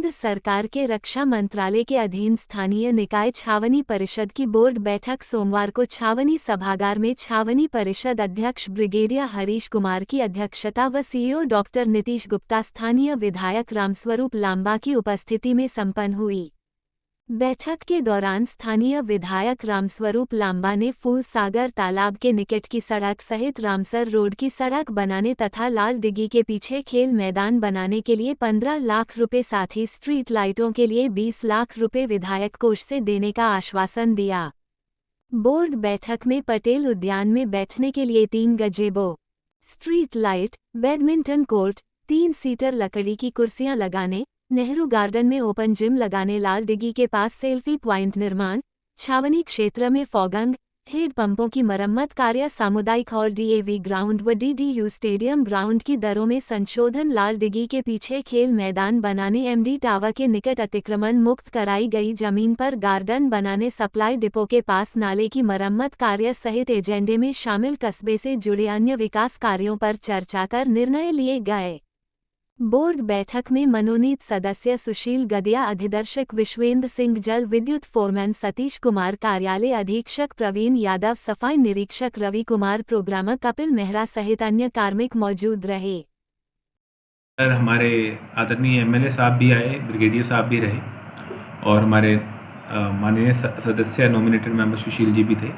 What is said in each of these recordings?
केंद्र सरकार के रक्षा मंत्रालय के अधीन स्थानीय निकाय छावनी परिषद की बोर्ड बैठक सोमवार को छावनी सभागार में छावनी परिषद अध्यक्ष ब्रिगेडियर हरीश कुमार की अध्यक्षता व सीईओ डॉक्टर नीतीश गुप्ता स्थानीय विधायक रामस्वरूप लांबा की उपस्थिति में संपन्न हुई। बैठक के दौरान स्थानीय विधायक रामस्वरूप लांबा ने फूल सागर तालाब के निकट की सड़क सहित रामसर रोड की सड़क बनाने तथा लाल डिगी के पीछे खेल मैदान बनाने के लिए 15 लाख रुपए साथ ही स्ट्रीट लाइटों के लिए 20 लाख रुपए विधायक कोष से देने का आश्वासन दिया। बोर्ड बैठक में पटेल उद्यान में बैठने के लिए 3 गजेबो, street light, badminton court, 3 seater लकड़ी की कुर्सियां लगाने, नेहरू गार्डन में ओपन जिम लगाने, लाल डिगी के पास सेल्फी प्वाइंट निर्माण, छावनी क्षेत्र में फॉगंग हेड पंपों की मरम्मत कार्य, सामुदायिक हॉल, डीएवी ग्राउंड व डीडीयू स्टेडियम ग्राउंड की दरों में संशोधन, लाल डिगी के पीछे खेल मैदान बनाने, एमडी टावर के निकट अतिक्रमण मुक्त कराई गई जमीन पर गार्डन बनाने, सप्लाई डिपो के पास नाले की मरम्मत कार्य सहित एजेंडे में शामिल कस्बे से जुड़े अन्य विकास कार्यों पर चर्चा कर निर्णय लिए गए। बोर्ड बैठक में मनोनीत सदस्य सुशील गदिया, अधिदर्शक विश्वेंद्र सिंह, जल विद्युत फोरमैन सतीश कुमार, कार्यालय अधीक्षक प्रवीण यादव, सफाई निरीक्षक रवि कुमार, प्रोग्रामर कपिल मेहरा सहित अन्य कार्मिक मौजूद रहे। हमारे आदरणीय एमएलए साहब भी आए, ब्रिगेडियर साहब भी रहे और हमारे माननीय सदस्य नॉमिनेटेड मेंबर सुशील जी भी थे।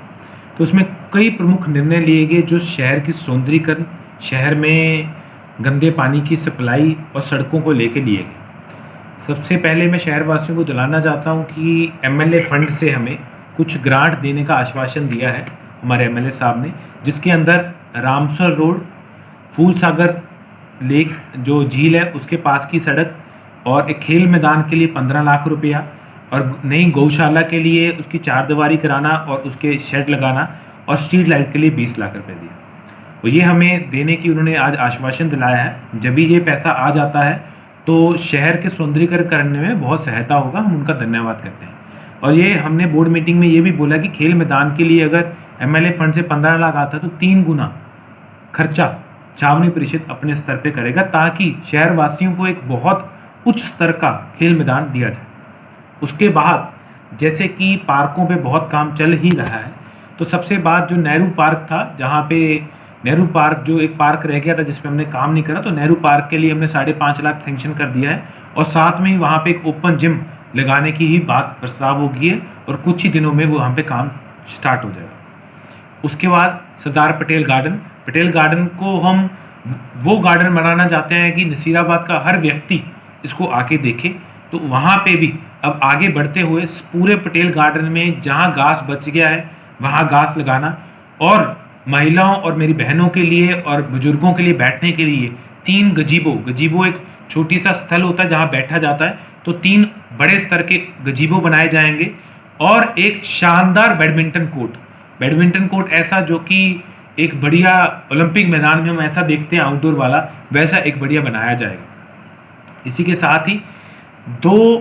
तो उसमें कई प्रमुख निर्णय लिए गए जो शहर की सौंदर्यीकरण, शहर में गंदे पानी की सप्लाई और सड़कों को लेकर लिए गए। सबसे पहले मैं शहरवासियों को दिलाना चाहता हूं कि एमएलए फंड से हमें कुछ ग्रांट देने का आश्वासन दिया है हमारे एमएलए साहब ने, जिसके अंदर रामसर रोड, फूल सागर लेक जो झील है उसके पास की सड़क और एक खेल मैदान के लिए 15 लाख रुपया और नई गौशाला के लिए उसकी 4 दीवारी कराना और उसके शेड लगाना और स्ट्रीट लाइट के लिए 20 लाख रुपये दिया। तो ये हमें देने की उन्होंने आज आश्वासन दिलाया है। जब भी ये पैसा आ जाता है तो शहर के सौंदर्यीकरण करने में बहुत सहायता होगा, हम उनका धन्यवाद करते हैं। और ये हमने बोर्ड मीटिंग में ये भी बोला कि खेल मैदान के लिए अगर एमएलए फंड से 15 लाख आता तो 3 गुना खर्चा छावनी परिषद अपने स्तर पे करेगा, ताकि शहरवासियों को एक बहुत उच्च स्तर का खेल मैदान दिया जाए। उसके बाद जैसे कि पार्कों पे बहुत काम चल ही रहा है, तो सबसे बाद जो नेहरू पार्क था, जहाँ पे नेहरू पार्क जो एक पार्क रह गया था जिसमें हमने काम नहीं करा, तो नेहरू पार्क के लिए हमने 5.5 लाख सेंक्शन कर दिया है और साथ में ही वहाँ पे एक ओपन जिम लगाने की ही बात प्रस्ताव होगी है और कुछ ही दिनों में वो वहाँ पे काम स्टार्ट हो जाएगा। उसके बाद सरदार पटेल गार्डन को हम वो गार्डन बनाना चाहते हैं कि नसीराबाद का हर व्यक्ति इसको आके देखे। तो वहाँ पे भी अब आगे बढ़ते हुए पूरे पटेल गार्डन में जहाँ घास बच गया है वहाँ घास लगाना और महिलाओं और मेरी बहनों के लिए और बुजुर्गों के लिए बैठने के लिए 3 गजीबो एक छोटी सा स्थल होता है जहाँ बैठा जाता है, तो 3 बड़े स्तर के गजीबो बनाए जाएंगे और एक शानदार बैडमिंटन कोर्ट ऐसा जो कि एक बढ़िया ओलंपिक मैदान में हम ऐसा देखते हैं आउटडोर वाला, वैसा एक बढ़िया बनाया जाएगा। इसी के साथ ही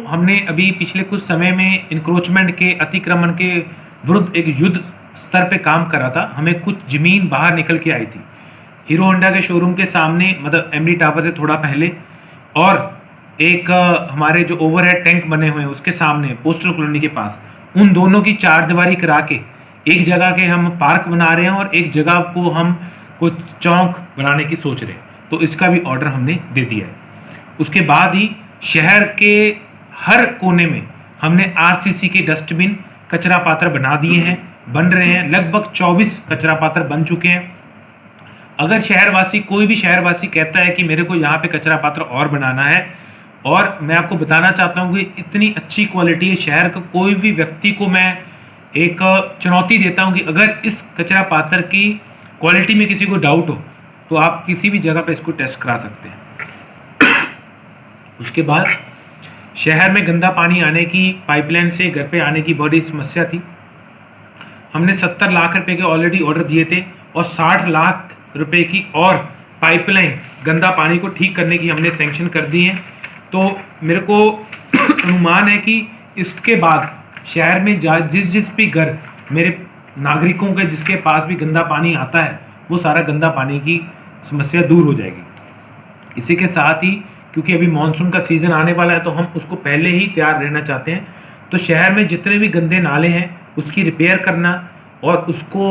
हमने अभी पिछले कुछ समय में इंक्रोचमेंट के अतिक्रमण के विरुद्ध एक युद्ध स्तर पे काम करा था। हमें कुछ जमीन बाहर निकल के आई थी हीरो होंडा के शोरूम के सामने, मतलब एमडी टावर से थोड़ा पहले, और एक हमारे जो ओवरहेड टैंक बने हुए हैं उसके सामने पोस्टल कॉलोनी के पास, उन दोनों की 4 दीवारी करा के एक जगह के हम पार्क बना रहे हैं और एक जगह को हम कुछ चौक बनाने की सोच रहे हैं। तो इसका भी ऑर्डर हमने दे दिया है। उसके बाद ही शहर के हर कोने में हमने आरसीसी के डस्टबिन, कचरा पात्र बना दिए हैं, बन रहे हैं। लगभग 24 कचरा पात्र बन चुके हैं। अगर कोई भी शहरवासी कहता है कि मेरे को यहाँ पे कचरा पात्र और बनाना है, और मैं आपको बताना चाहता हूँ कि इतनी अच्छी क्वालिटी है शहर का, कोई भी व्यक्ति को मैं एक चुनौती देता हूँ कि अगर इस कचरा पात्र की क्वालिटी में किसी को डाउट हो तो आप किसी भी जगह पे इसको टेस्ट करा सकते हैं। उसके बाद शहर में गंदा पानी आने की, पाइपलाइन से घर पे आने की बड़ी समस्या थी। हमने 70 लाख रुपए के ऑलरेडी ऑर्डर दिए थे और 60 लाख रुपए की और पाइपलाइन गंदा पानी को ठीक करने की हमने सैंक्शन कर दी है। तो मेरे को अनुमान है कि इसके बाद शहर में जिस भी घर मेरे नागरिकों के जिसके पास भी गंदा पानी आता है वो सारा गंदा पानी की समस्या दूर हो जाएगी। इसी के साथ ही क्योंकि अभी मानसून का सीज़न आने वाला है, तो हम उसको पहले ही तैयार रहना चाहते हैं। तो शहर में जितने भी गंदे नाले हैं उसकी रिपेयर करना और उसको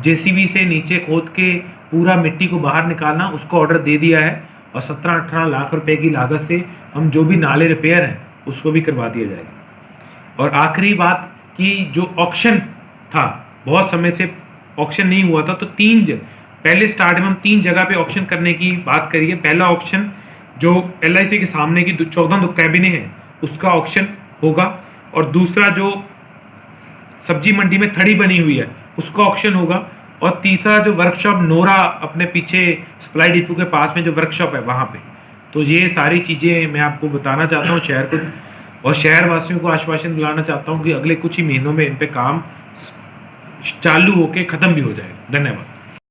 जेसीबी से नीचे खोद के पूरा मिट्टी को बाहर निकालना, उसको ऑर्डर दे दिया है और 17-18 लाख रुपए की लागत से हम जो भी नाले रिपेयर हैं उसको भी करवा दिया जाएगा। और आखिरी बात कि जो ऑक्शन था, बहुत समय से ऑक्शन नहीं हुआ था, तो पहले स्टार्ट में हम 3 जगह पे ऑक्शन करने की बात करिए। पहला ऑक्शन जो LIC के सामने की 14 कैबिनें हैं उसका ऑक्शन होगा, और दूसरा जो सब्जी मंडी में थड़ी बनी हुई है उसका ऑक्शन होगा, और तीसरा जो वर्कशॉप नोरा अपने पीछे सप्लाई डिपो के पास में जो वर्कशॉप है वहाँ पे। तो ये सारी चीज़ें मैं आपको बताना चाहता हूँ शहर को, और शहर वासियों को आश्वासन दिलाना चाहता हूँ कि अगले कुछ ही महीनों में इन पे काम चालू होके ख़त्म भी हो जाएगा। धन्यवाद।